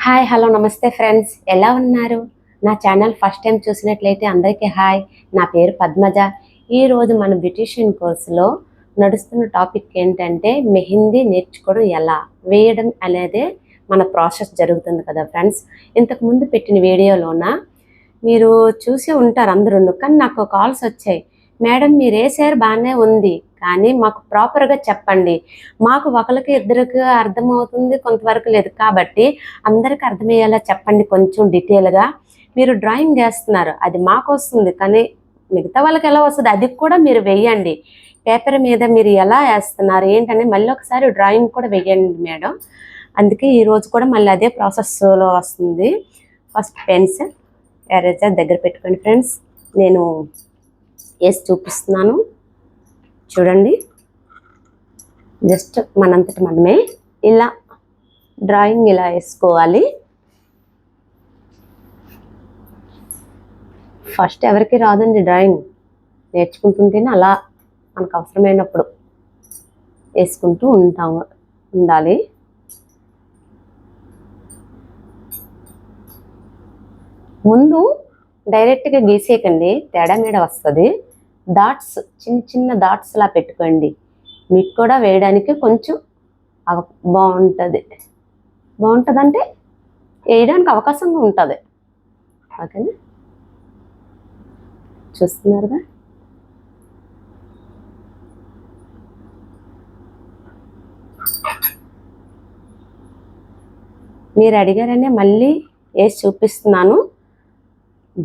Hi hello నమస్తే friends, ఎలా ఉన్నారు? నా ఛానల్ ఫస్ట్ టైం చూసినట్లయితే అందరికీ హాయ్. నా పేరు పద్మజ. ఈరోజు మన బ్యూటిషియన్ కోర్సులో నడుస్తున్న టాపిక్ ఏంటంటే మెహందీ నేర్చుకోవడం ఎలా వేయడం అనేది మన ప్రాసెస్ జరుగుతుంది కదా ఫ్రెండ్స్. ఇంతకుముందు పెట్టిన వీడియోలోన మీరు చూసి ఉంటారు అందరూ, కానీ నాకు కాల్స్ వచ్చాయి, మేడం మీరు వేసారు బాగానే ఉంది కానీ మాకు ప్రాపర్గా చెప్పండి, మాకు ఒకరికి ఇద్దరికి అర్థమవుతుంది కొంతవరకు లేదు, కాబట్టి అందరికి అర్థమయ్యేలా చెప్పండి కొంచెం డీటెయిల్గా. మీరు డ్రాయింగ్ వేస్తున్నారు అది మాకు వస్తుంది కానీ మిగతా వాళ్ళకి ఎలా వస్తుంది అది కూడా మీరు వేయండి. పేపర్ మీద మీరు ఎలా వేస్తున్నారు ఏంటని మళ్ళీ ఒకసారి డ్రాయింగ్ కూడా వేయండి మేడం. అందుకే ఈరోజు కూడా మళ్ళీ అదే ప్రాసెస్లో వస్తుంది. ఫస్ట్ పెన్సిల్ ఎరేజర్ దగ్గర పెట్టుకోండి ఫ్రెండ్స్. నేను వేసి చూపిస్తున్నాను చూడండి. జస్ట్ మనంతట మనమే ఇలా డ్రాయింగ్ ఇలా వేసుకోవాలి. ఫస్ట్ ఎవరికి రాదండి డ్రాయింగ్, నేర్చుకుంటుంటేనే అలా మనకు అవసరమైనప్పుడు వేసుకుంటూ ఉండాలి. ముందు డైరెక్ట్గా గీసేయకండి, తేడా మీద వస్తుంది. డాట్స్ చిన్న చిన్న డాట్స్ లా పెట్టుకోండి, మీకు కూడా వేయడానికి కొంచెం బాగుంటుంది అంటే వేయడానికి అవకాశంగా ఉంటుంది. ఓకేనా, చూస్తున్నారుగా. మీరు అడిగారనే మళ్ళీ వేసి చూపిస్తున్నాను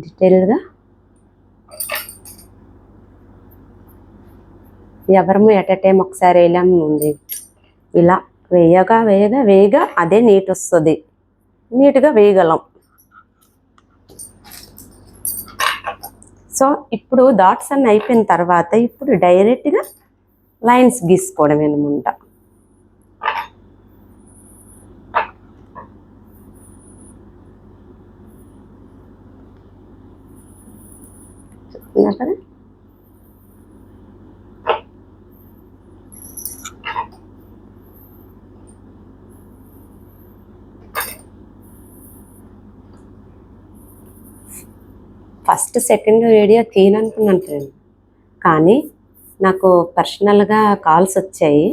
డీటెయిల్గా. ఎవరము ఎట్ ఎ టైం ఒకసారి వేయలేము ఉంది. ఇలా వేయగా అదే నీట్ వస్తుంది, నీట్గా వేయగలం. సో ఇప్పుడు డాట్స్ అన్నీ అయిపోయిన తర్వాత ఇప్పుడు డైరెక్ట్గా లైన్స్ గీసుకోవడం అనమాట. చూస్తున్నారు కదా. ఫస్ట్ సెకండ్ వీడియో తీయననుకున్నాను ఫ్రెండ్, కానీ నాకు పర్సనల్గా కాల్స్ వచ్చాయి,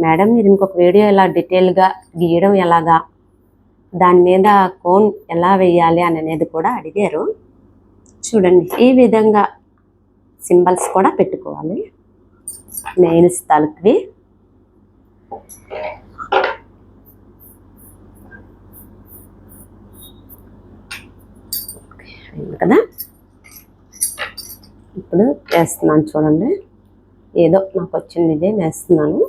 మేడం మీరు ఇంకొక వీడియో ఇలా డీటెయిల్గా గీయడం ఎలాగా, దాని మీద కోన్ ఎలా వేయాలి అని అనేది కూడా అడిగారు. చూడండి ఈ విధంగా సింబల్స్ కూడా పెట్టుకోవాలి, నెయిల్స్ తలుపువి. కదా ఇప్పుడు వేస్తున్నాను చూడండి, ఏదో నాకు వచ్చిన డిజైన్ వేస్తున్నాను.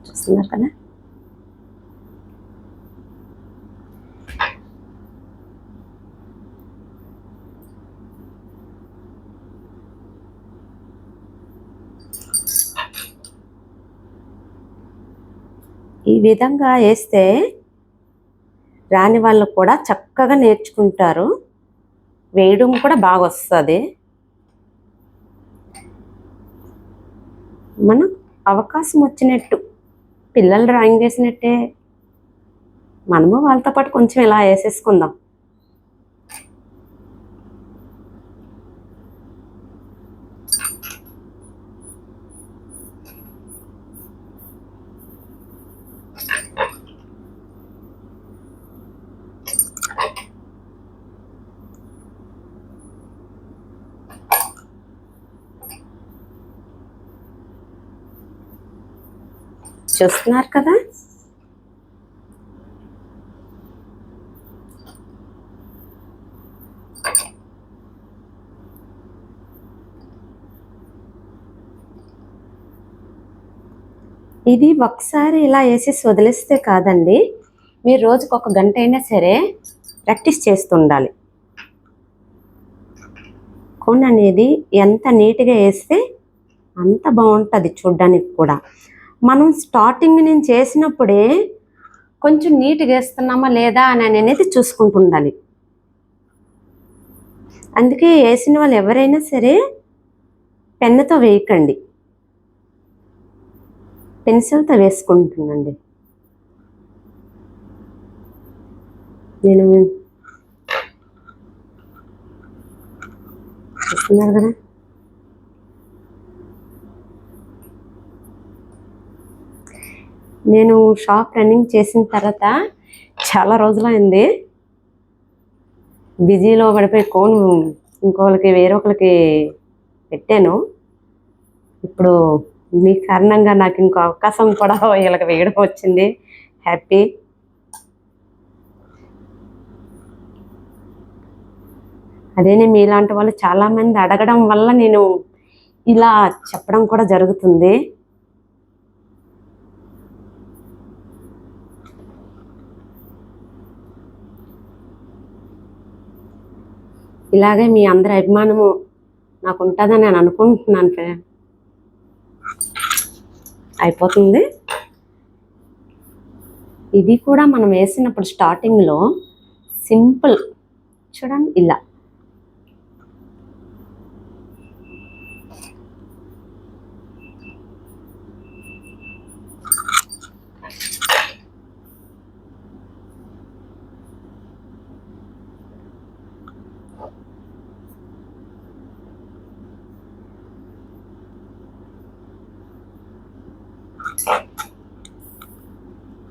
చూస్తున్నారు కదా. ఈ విధంగా వేస్తే రాని వాళ్ళు కూడా చక్కగా నేర్చుకుంటారు, వేయడం కూడా బాగా వస్తుంది. మనం అవకాశం వచ్చినట్టు పిల్లలు డ్రాయింగ్ వేసినట్టే మనము వాళ్ళతో పాటు కొంచెం ఇలా వేసేసుకుందాం. చూస్తున్నారు కదా. ఇది ఒకసారి ఇలా వేసేసి వదిలేస్తే కాదండి, మీరు రోజుకు 1 గంట అయినా సరే ప్రాక్టీస్ చేస్తుండాలి. కోన్ అనేది ఎంత నీట్గా వేస్తే అంత బాగుంటుంది చూడ్డానికి కూడా. మనం స్టార్టింగ్ నేను చేసినప్పుడే కొంచెం నీట్గా వేస్తున్నామా లేదా అని అనేది చూసుకుంటూ ఉండాలి. అందుకే వేసిన వాళ్ళు ఎవరైనా సరే పెన్నుతో వేయకండి, పెన్సిల్తో వేసుకుంటుండండి. నేను చూస్తున్నారు కదా, నేను షాప్ రన్నింగ్ చేసిన తర్వాత చాలా రోజులైంది. బిజీలో పడిపోయి కోన్ ఇంకొకరికి వేరొకరికి పెట్టాను. ఇప్పుడు మీ కారణంగా నాకు ఇంకో అవకాశం కూడా వీళ్ళకి వేయడం వచ్చింది. హ్యాపీ. అదేనే మీలాంటి వాళ్ళు చాలామంది అడగడం వల్ల నేను ఇలా చెప్పడం కూడా జరుగుతుంది. ఇలాగే మీ అందరి అభిమానము నాకు ఉంటుందని నేను అనుకుంటున్నాను ఫ్రెండ్. అయిపోతుంది. ఇది కూడా మనం వేసినప్పుడు స్టార్టింగ్లో సింపుల్ చూడండి, ఇలా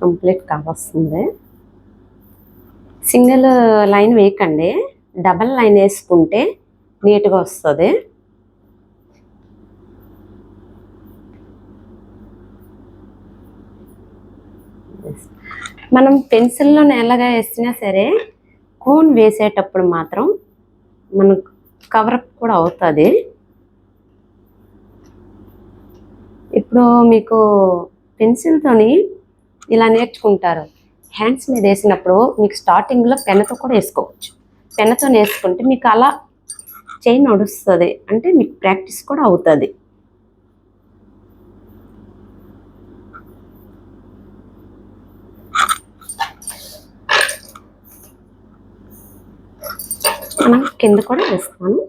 కంప్లీట్ కావస్తుంది. సింగిల్ లైన్ వేయకండి, డబల్ లైన్ వేసుకుంటే నీట్గా వస్తుంది. మనం పెన్సిల్లో ఎలాగా వేసినా సరే కోన్ వేసేటప్పుడు మాత్రం మనకు కవరప్ కూడా అవుతుంది. ఇప్పుడు మీకు పెన్సిల్తోని ఇలా నేర్చుకుంటారు, హ్యాండ్స్ మీద వేసినప్పుడు మీకు స్టార్టింగ్లో పెన్నుతో కూడా వేసుకోవచ్చు. పెన్నుతో వేసుకుంటే మీకు అలా చైన్ నడుస్తుంది, అంటే మీకు ప్రాక్టీస్ కూడా అవుతుంది. మనం కింద కూడా వేస్తాను.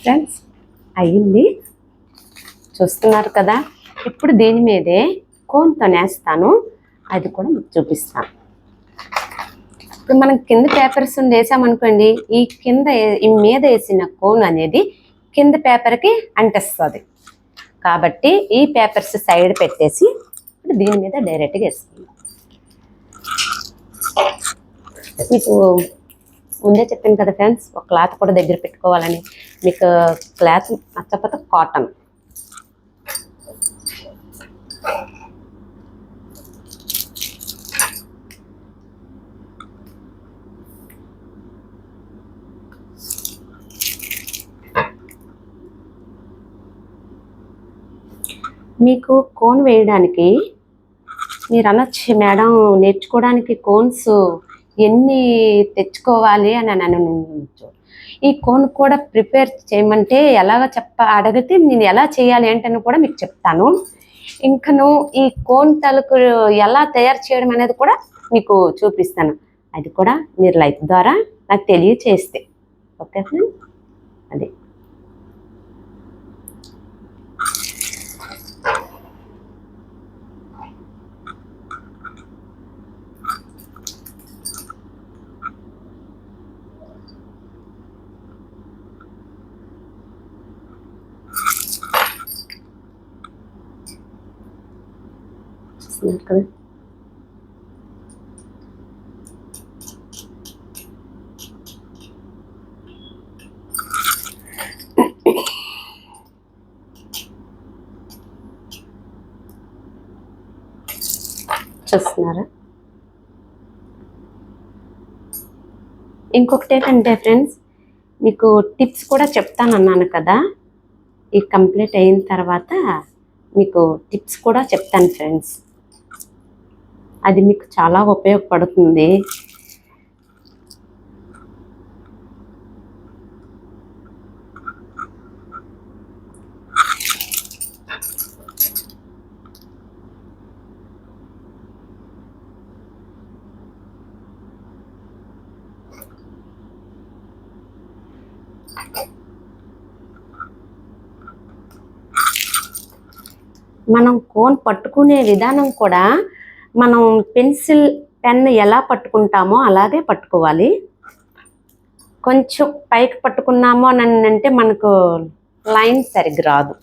ఫ్రెండ్స్ అయ్యింది, చూస్తున్నారు కదా. ఇప్పుడు దీని మీదే కోన్తో నేస్తాను, అది కూడా మీకు చూపిస్తాను. ఇప్పుడు మనం కింద పేపర్స్ వేసామనుకోండి, ఈ మీద వేసిన కోన్ అనేది కింద పేపర్కి అంటిస్తుంది. కాబట్టి ఈ పేపర్స్ సైడ్ పెట్టేసి ఇప్పుడు దీని మీద డైరెక్ట్గా వేసుకుందాం. మీకు ముందే చెప్పాను కదా ఫ్రెండ్స్, ఒక క్లాత్ కూడా దగ్గర పెట్టుకోవాలని. మీకు క్లాత్ నచ్చకపోతే కాటన్. మీకు కోన్ వేయడానికి మీరు అనొచ్చు, మేడం నేర్చుకోవడానికి కోన్స్ ఎన్ని తెచ్చుకోవాలి అని అనొచ్చు. ఈ కోన్ కూడా ప్రిపేర్ చేయమంటే అడిగితే నేను ఎలా చేయాలి ఏంటని కూడా మీకు చెప్తాను. ఇంకను ఈ కోన్ తలకు ఎలా తయారు చేయడం అనేది కూడా మీకు చూపిస్తాను. అది కూడా మీరు లైక్ ద్వారా నాకు తెలియచేస్తే ఓకే ఫ్రెండ్. అది కదా. చూస్తున్నారా. ఇంకొకటి ఏంటంటే ఫ్రెండ్స్, మీకు టిప్స్ కూడా చెప్తానన్నాను కదా. ఈ కంప్లీట్ అయిన తర్వాత మీకు టిప్స్ కూడా చెప్తాను ఫ్రెండ్స్. అది మీకు చాలా ఉపయోగపడుతుంది. మనం కోన్ పట్టుకునే విధానం కూడా మనం పెన్సిల్ పెన్ ఎలా పట్టుకుంటామో అలాగే పట్టుకోవాలి. కొంచెం పైకి పట్టుకున్నామో అని అంటే మనకు లైన్ సరిగ్గా రాదు.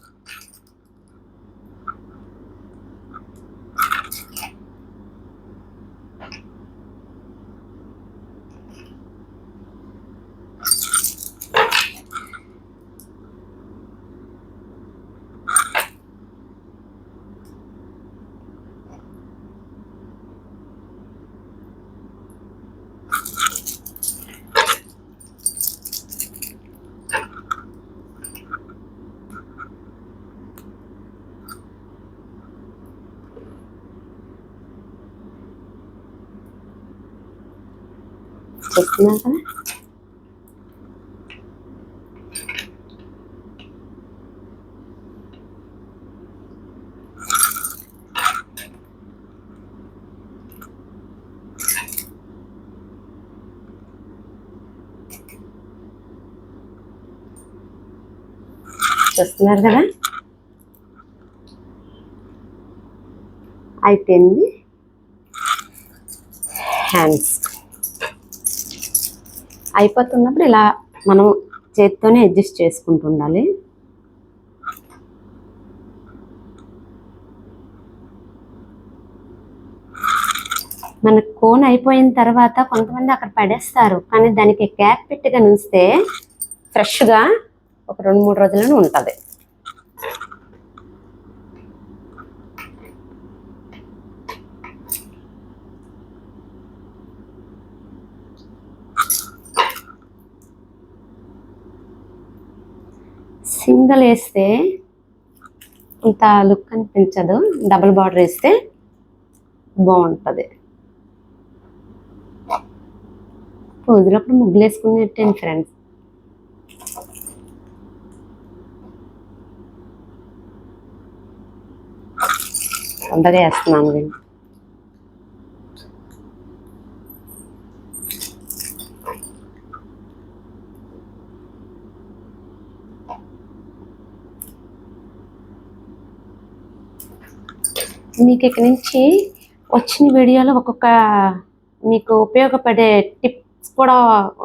చూస్తున్నారు కదా. చూస్తున్నారు కదా, అయిపోయింది. హ్యాండ్స్ అయిపోతున్నప్పుడు ఇలా మనం చేతితోనే అడ్జస్ట్ చేసుకుంటూ ఉండాలి. మన కోన్ అయిపోయిన తర్వాత కొంతమంది అక్కడ పడేస్తారు, కానీ దానికి క్యాప్ పెట్టిగా నుంచితే ఫ్రెష్గా ఒక 2-3 రోజులను ఉంటుంది. సింగిల్ వేస్తే ఇంత లుక్ అనిపించదు, డబుల్ బార్డర్ వేస్తే బాగుంటుంది. పూజలప్పుడు ముగ్గులు వేసుకున్నట్టే ఫ్రెండ్స్. తొందరగా వేస్తున్నాను నేను. మీకు ఇక్కడి నుంచి వచ్చిన వీడియోలో ఒక్కొక్క మీకు ఉపయోగపడే టిప్స్ కూడా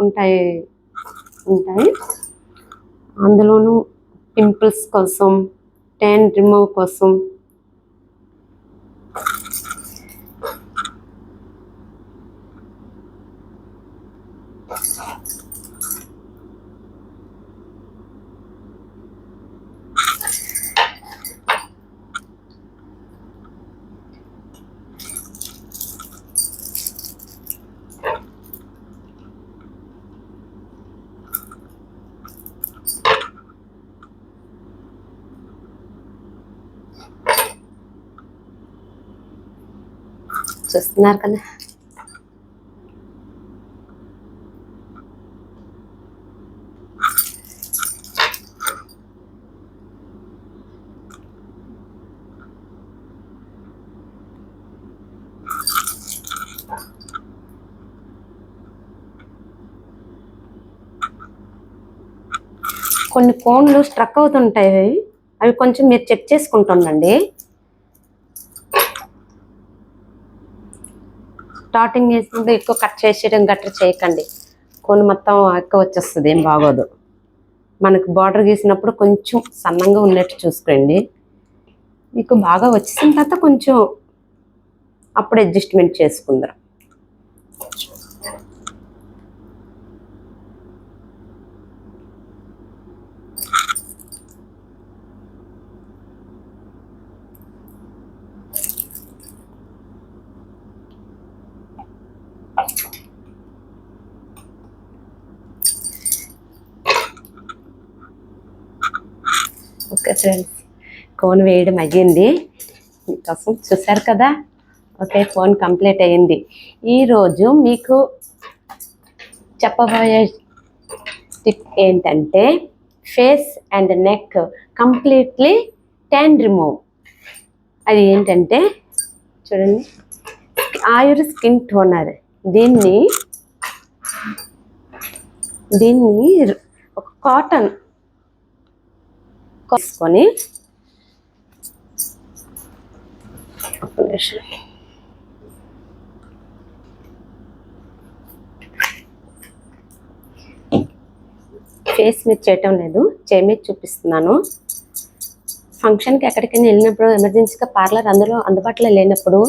ఉంటాయి. అందులోనూ పింపుల్స్ కోసం, ట్యాన్ రిమూవ్ కోసం, చూస్తున్నారు కదా. కొన్ని కోన్లు స్ట్రక్ అవుతుంటాయి, అవి కొంచెం మీరు చెక్ చేసుకుంటుండండి. స్టార్టింగ్ వేసినప్పుడు ఎక్కువ కట్ చేసేయడం గట్రా చేయకండి, కోన్ మొత్తం ఎక్కువ వచ్చేస్తుంది, ఏం బాగోదు. మనకు బార్డర్ గీసినప్పుడు కొంచెం సన్నంగా ఉన్నట్టు చూసుకోండి. మీకు బాగా వచ్చేసిన తర్వాత కొంచెం అప్పుడు అడ్జస్ట్మెంట్ చేసుకుందాం. ఓకే ఫ్రెండ్స్, కోన్ వేయడం అయ్యింది మీకోసం, చూసారు కదా. ఓకే, కోన్ కంప్లీట్ అయ్యింది. ఈరోజు మీకు చెప్పబోయే టిప్ ఏంటంటే face and neck completely tan remove. అది ఏంటంటే చూడండి, ఆయుర్ స్కిన్ టోనర్. దీన్ని ఒక కాటన్ తీసుకొని ఫేస్ మీద చేయటం లేదు, చేయి మీద చూపిస్తున్నాను. ఫంక్షన్కి ఎక్కడికైనా వెళ్ళినప్పుడు, ఎమర్జెన్సీగా పార్లర్ అందుబాటులో లేనప్పుడు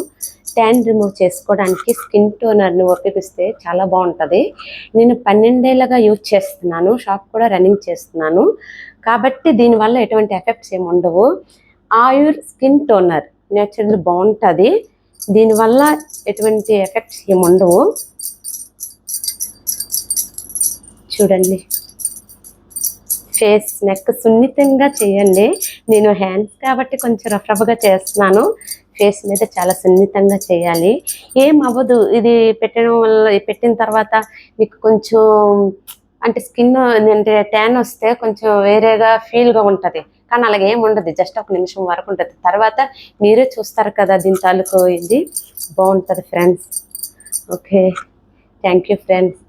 ట్యాన్ రిమూవ్ చేసుకోవడానికి స్కిన్ టోనర్ని ఉపయోగిస్తే చాలా బాగుంటుంది. నేను 12 ఏళ్ళగా యూజ్ చేస్తున్నాను, షాప్ కూడా రన్నింగ్ చేస్తున్నాను కాబట్టి దీనివల్ల ఎటువంటి ఎఫెక్ట్స్ ఏమి ఉండవు. ఆయుర్ స్కిన్ టోనర్ నేచురల్ బాగుంటుంది, దీనివల్ల ఎటువంటి ఎఫెక్ట్స్ ఏమి ఉండవు. చూడండి, ఫేస్ నెక్ సున్నితంగా చేయండి. నేను హ్యాండ్స్ కాబట్టి కొంచెం రఫ్గా చేస్తున్నాను, ఫేస్ మీద చాలా సున్నితంగా చేయాలి. ఏం అవ్వదు. ఇది పెట్టిన తర్వాత మీకు కొంచెం అంటే స్కిన్ అంటే ట్యాన్ వస్తే కొంచెం వేరేగా ఫీల్గా ఉంటుంది, కానీ అలాగే ఏమి ఉండదు. జస్ట్ 1 నిమిషం వరకు ఉంటుంది, తర్వాత మీరే చూస్తారు కదా దీని తాలూకు. ఇది బాగుంటుంది friends. Okay, thank you friends.